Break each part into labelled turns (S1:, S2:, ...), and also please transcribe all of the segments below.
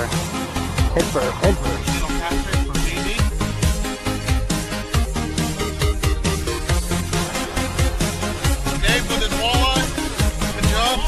S1: for? Hit for.
S2: Dave with his walleye. Good job.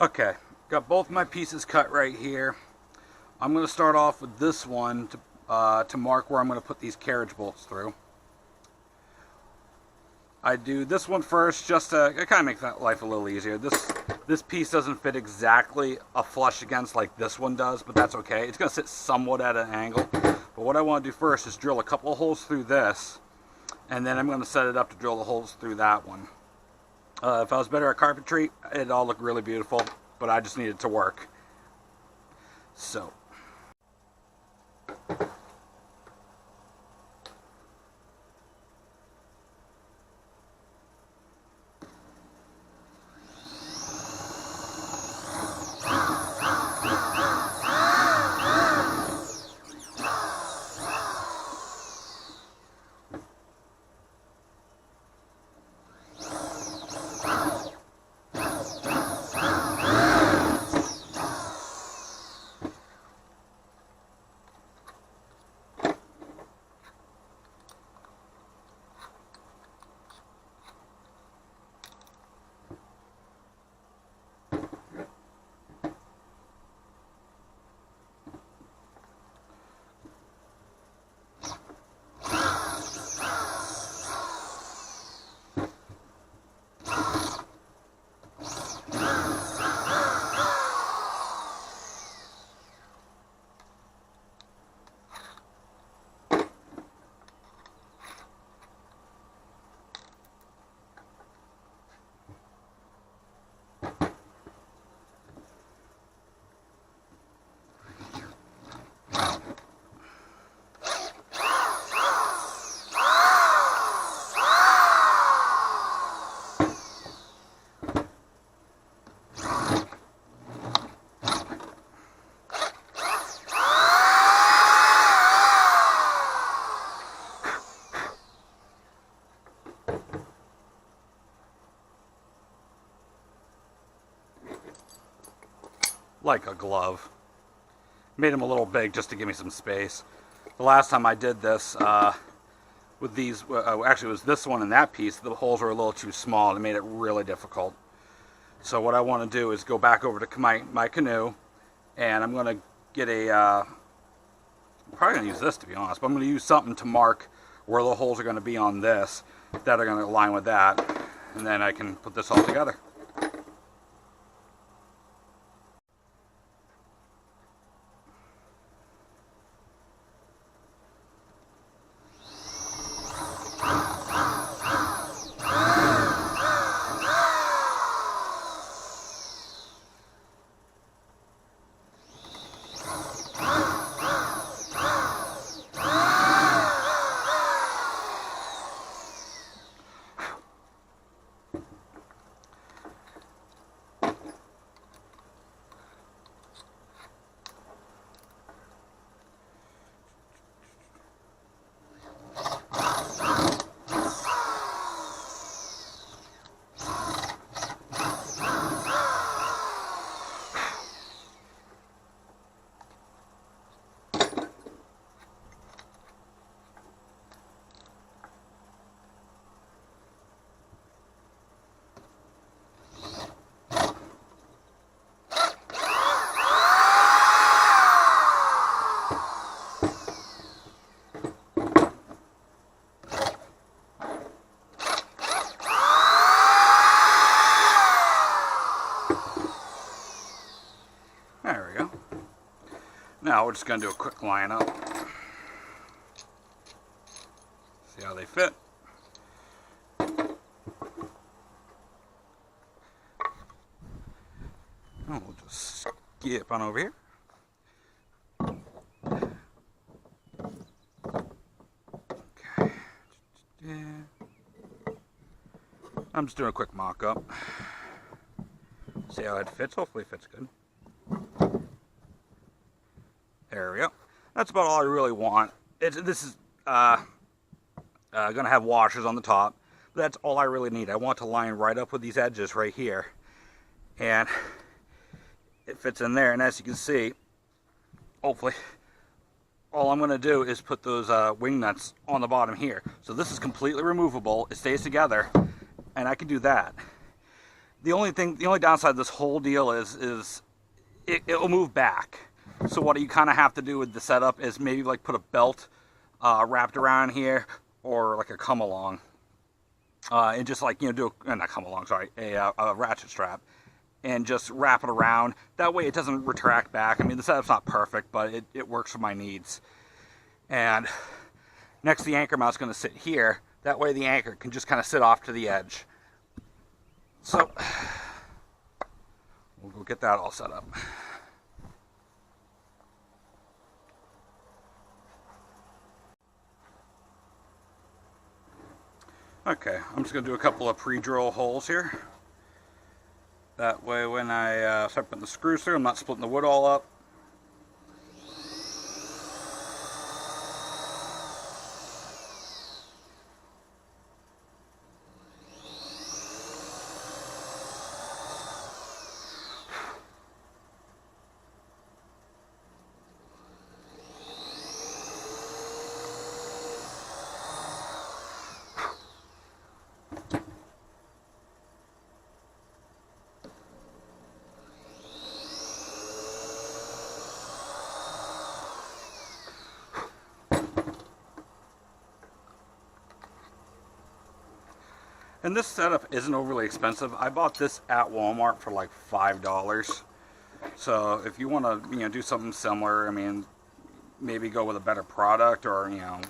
S3: Okay, got both my pieces cut right here. I'm going to start off with this one to mark where I'm going to put these carriage bolts through. I do this one first just to kind of make that life a little easier. This piece doesn't fit exactly a flush against like this one does, but that's okay. It's going to sit somewhat at an angle. But what I want to do first is drill a couple of holes through this, and then I'm going to set it up to drill the holes through that one. If I was better at carpentry, it'd all look really beautiful, but I just need it to work. So. Like a glove. Made them a little big just to give me some space. The last time I did this with these, actually it was this one and that piece, the holes were a little too small and it made it really difficult. So what I want to do is go back over to my canoe, and I'm going to get I'm probably going to use this to be honest, but I'm going to use something to mark where the holes are going to be on this that are going to align with that, and then I can put this all together. Now we're just going to do a quick line up. See how they fit. We'll just skip on over here. Okay. I'm just doing a quick mock-up. See how it fits. Hopefully it fits good. There we go. That's about all I really want. This is going to have washers on the top. But that's all I really need. I want to line right up with these edges right here. And it fits in there. And as you can see, hopefully, all I'm going to do is put those wing nuts on the bottom here. So this is completely removable. It stays together. And I can do that. The only downside of this whole deal is it'll move back. So what you kind of have to do with the setup is maybe like put a belt wrapped around here, or like a come along, and just like, you know, not come along, sorry, a ratchet strap, and just wrap it around. That way it doesn't retract back. I mean, the setup's not perfect, but it works for my needs. And next, the anchor mount's going to sit here. That way the anchor can just kind of sit off to the edge. So we'll go get that all set up. Okay, I'm just going to do a couple of pre-drill holes here. That way when I start putting the screws through, I'm not splitting the wood all up. And this setup isn't overly expensive. I bought this at Walmart for like $5. So if you want to, you know, do something similar, I mean, maybe go with a better product, or, you know,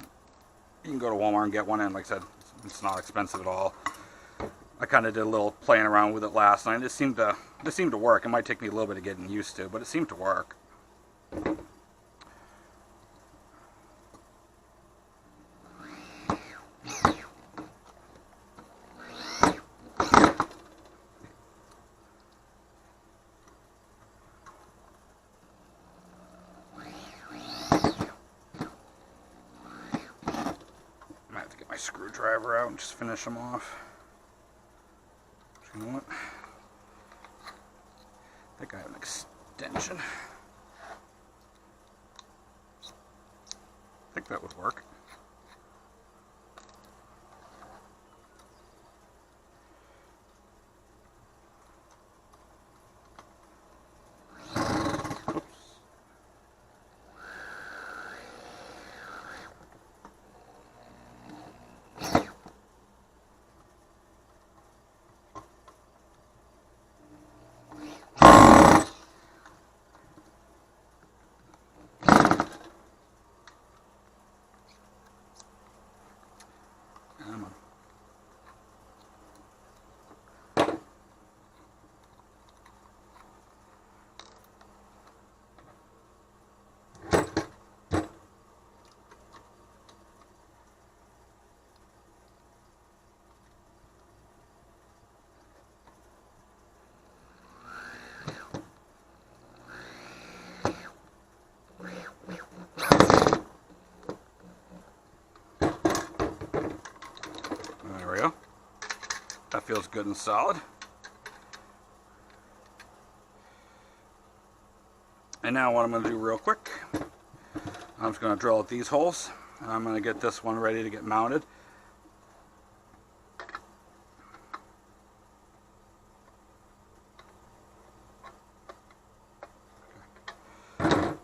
S3: you can go to Walmart and get one. And like I said, it's not expensive at all. I kind of did a little playing around with it last night. It seemed to work. It might take me a little bit of getting used to, but it seemed to work. Screwdriver out and just finish them off. You know what? I think I have an extension. I think that would work. That feels good and solid. And now what I'm going to do real quick, I'm just going to drill out these holes. I'm going to get this one ready to get mounted.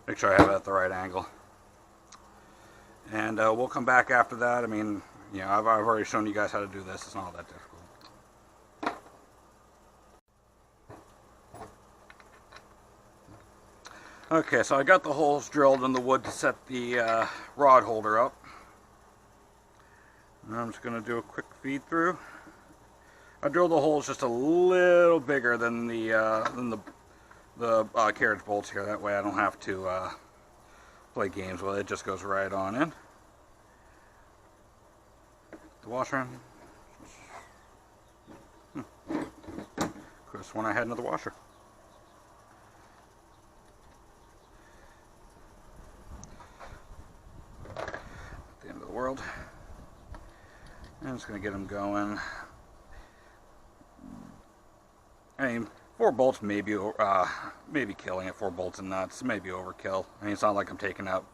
S3: Make sure I have it at the right angle. And we'll come back after that. I mean, you know, I've already shown you guys how to do this. It's not that difficult. Okay, so I got the holes drilled in the wood to set the rod holder up. And I'm just going to do a quick feed through. I drilled the holes just a little bigger than the the carriage bolts here. That way I don't have to play games with it. It just goes right on in. The washer. Could have sworn I had another washer. The end of the world. I'm just going to get them going. I mean, 4 bolts maybe killing it. 4 bolts and nuts, maybe overkill. I mean, it's not like I'm taking out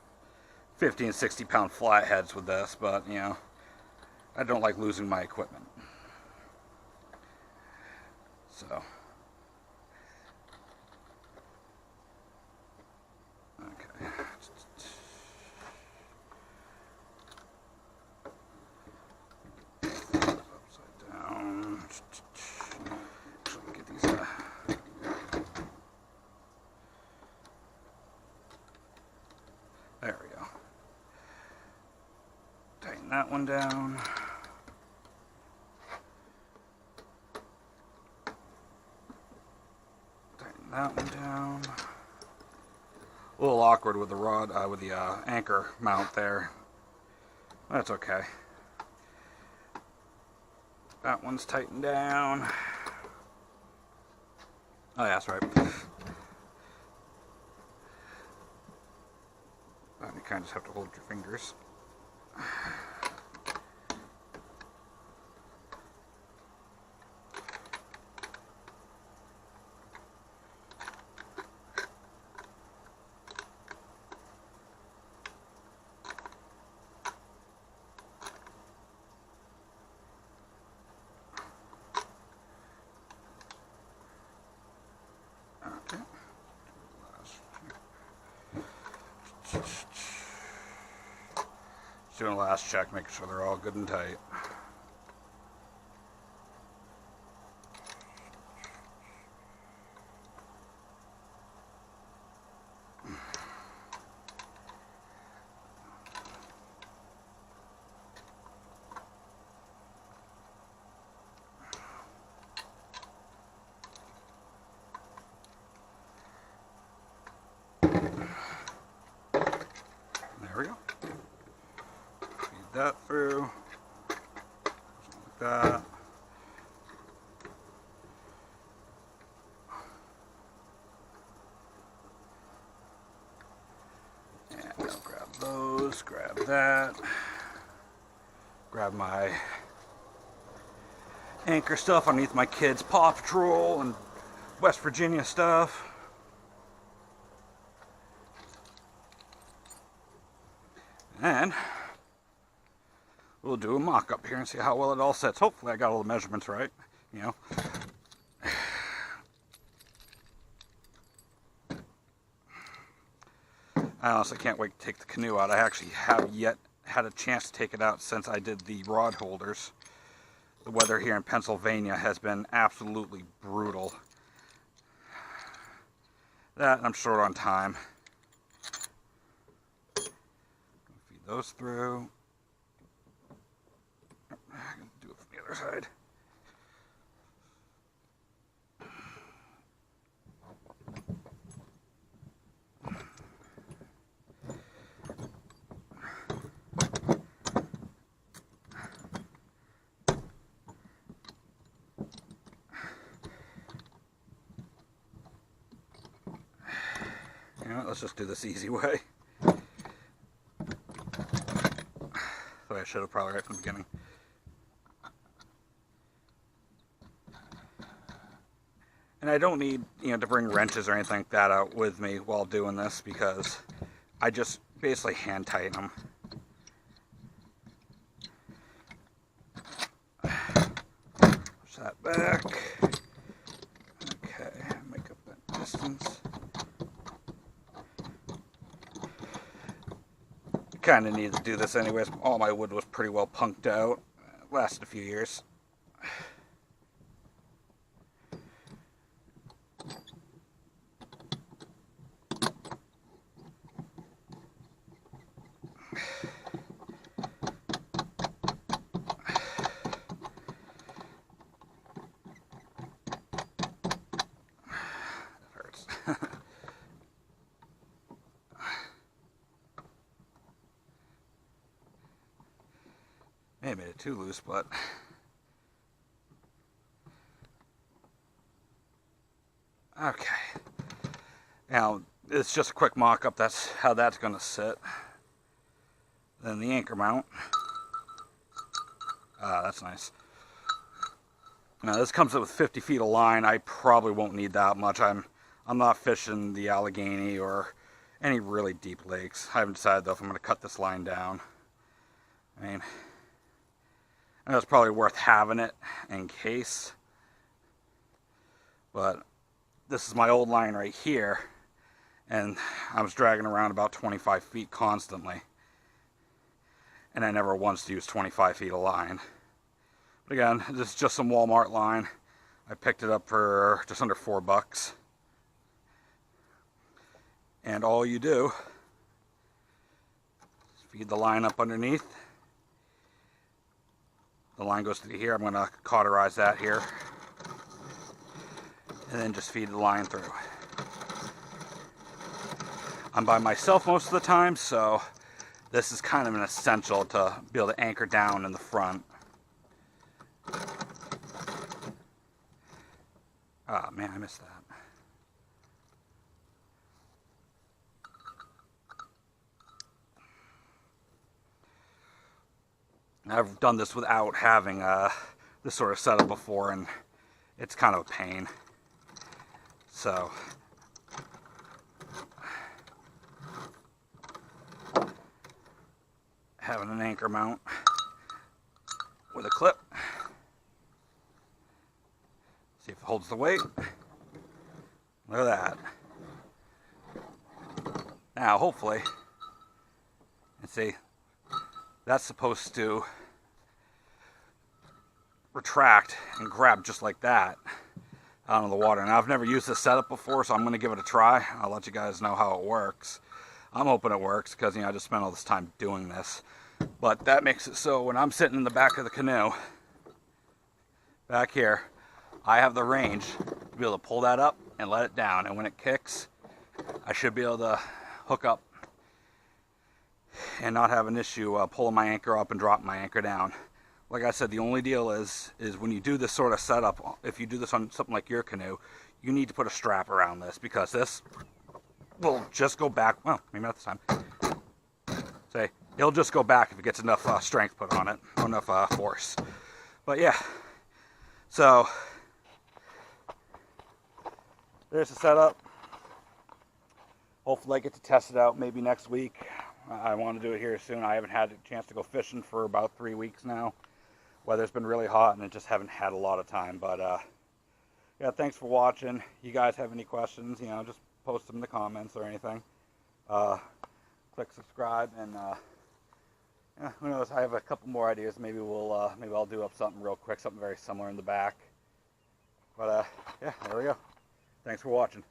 S3: 50 and 60 pound flatheads with this, but you know, I don't like losing my equipment. So, okay. Upside down. Get these. There we go. Tighten that one down. Tighten that one down. A little awkward with the rod, with the anchor mount there. That's okay. That one's tightened down. Oh, yeah, that's right. You kind of just have to hold your fingers. Just doing a last check, making sure they're all good and tight. There we go. Feed that through. Like that. And I'll grab those, grab that. Grab my anchor stuff underneath my kids' Paw Patrol and West Virginia stuff. And we'll do a mock-up here and see how well it all sits. Hopefully I got all the measurements right, you know. I honestly can't wait to take the canoe out. I actually haven't yet had a chance to take it out since I did the rod holders. The weather here in Pennsylvania has been absolutely brutal. That, and I'm short on time. Feed those through. I'm going to do it from the other side. You know what, let's just do this easy way. So I should have probably right from the beginning. And I don't need, to bring wrenches or anything like that out with me while doing this, because I just basically hand tighten them. Push that back. Okay, make up that distance. Kind of needed to do this anyways. All my wood was pretty well punked out. It lasted a few years. It hurts. have made it too loose, but okay. Now it's just a quick mock-up. That's how that's going to sit. Then the anchor mount. That's nice. Now this comes up with 50 feet of line. I probably won't need that much. I'm not fishing the Allegheny or any really deep lakes. I haven't decided though if I'm going to cut this line down. I mean, I know it's probably worth having it in case, but this is my old line right here, and I was dragging around about 25 feet constantly, and I never once used 25 feet of line. But again, this is just some Walmart line. I picked it up for just under $4. And all you do is feed the line up underneath. The line goes through here. I'm going to cauterize that here. And then just feed the line through. I'm by myself most of the time, so this is kind of an essential to be able to anchor down in the front. Ah, man, I missed that. I've done this without having this sort of setup before, and it's kind of a pain. So having an anchor mount with a clip. See if it holds the weight. Look at that. Now, hopefully, and see, that's supposed to retract and grab just like that out of the water. Now, I've never used this setup before, so I'm going to give it a try. I'll let you guys know how it works. I'm hoping it works because, you know, I just spent all this time doing this. But that makes it so when I'm sitting in the back of the canoe, back here, I have the range to be able to pull that up and let it down. And when it kicks, I should be able to hook up and not have an issue pulling my anchor up and dropping my anchor down. Like I said, the only deal is when you do this sort of setup, if you do this on something like your canoe, you need to put a strap around this because this will just go back. Well, maybe not this time. Say, it'll just go back if it gets enough strength put on it, or enough force. But yeah, so there's the setup. Hopefully I get to test it out maybe next week. I want to do it here soon. I haven't had a chance to go fishing for about 3 weeks now. Weather's been really hot and I just haven't had a lot of time. But yeah, thanks for watching. You guys have any questions, you know, just post them in the comments or anything. Click subscribe, and yeah, who knows, I have a couple more ideas. Maybe I'll do up something real quick, something very similar in the back. But yeah, there we go. Thanks for watching.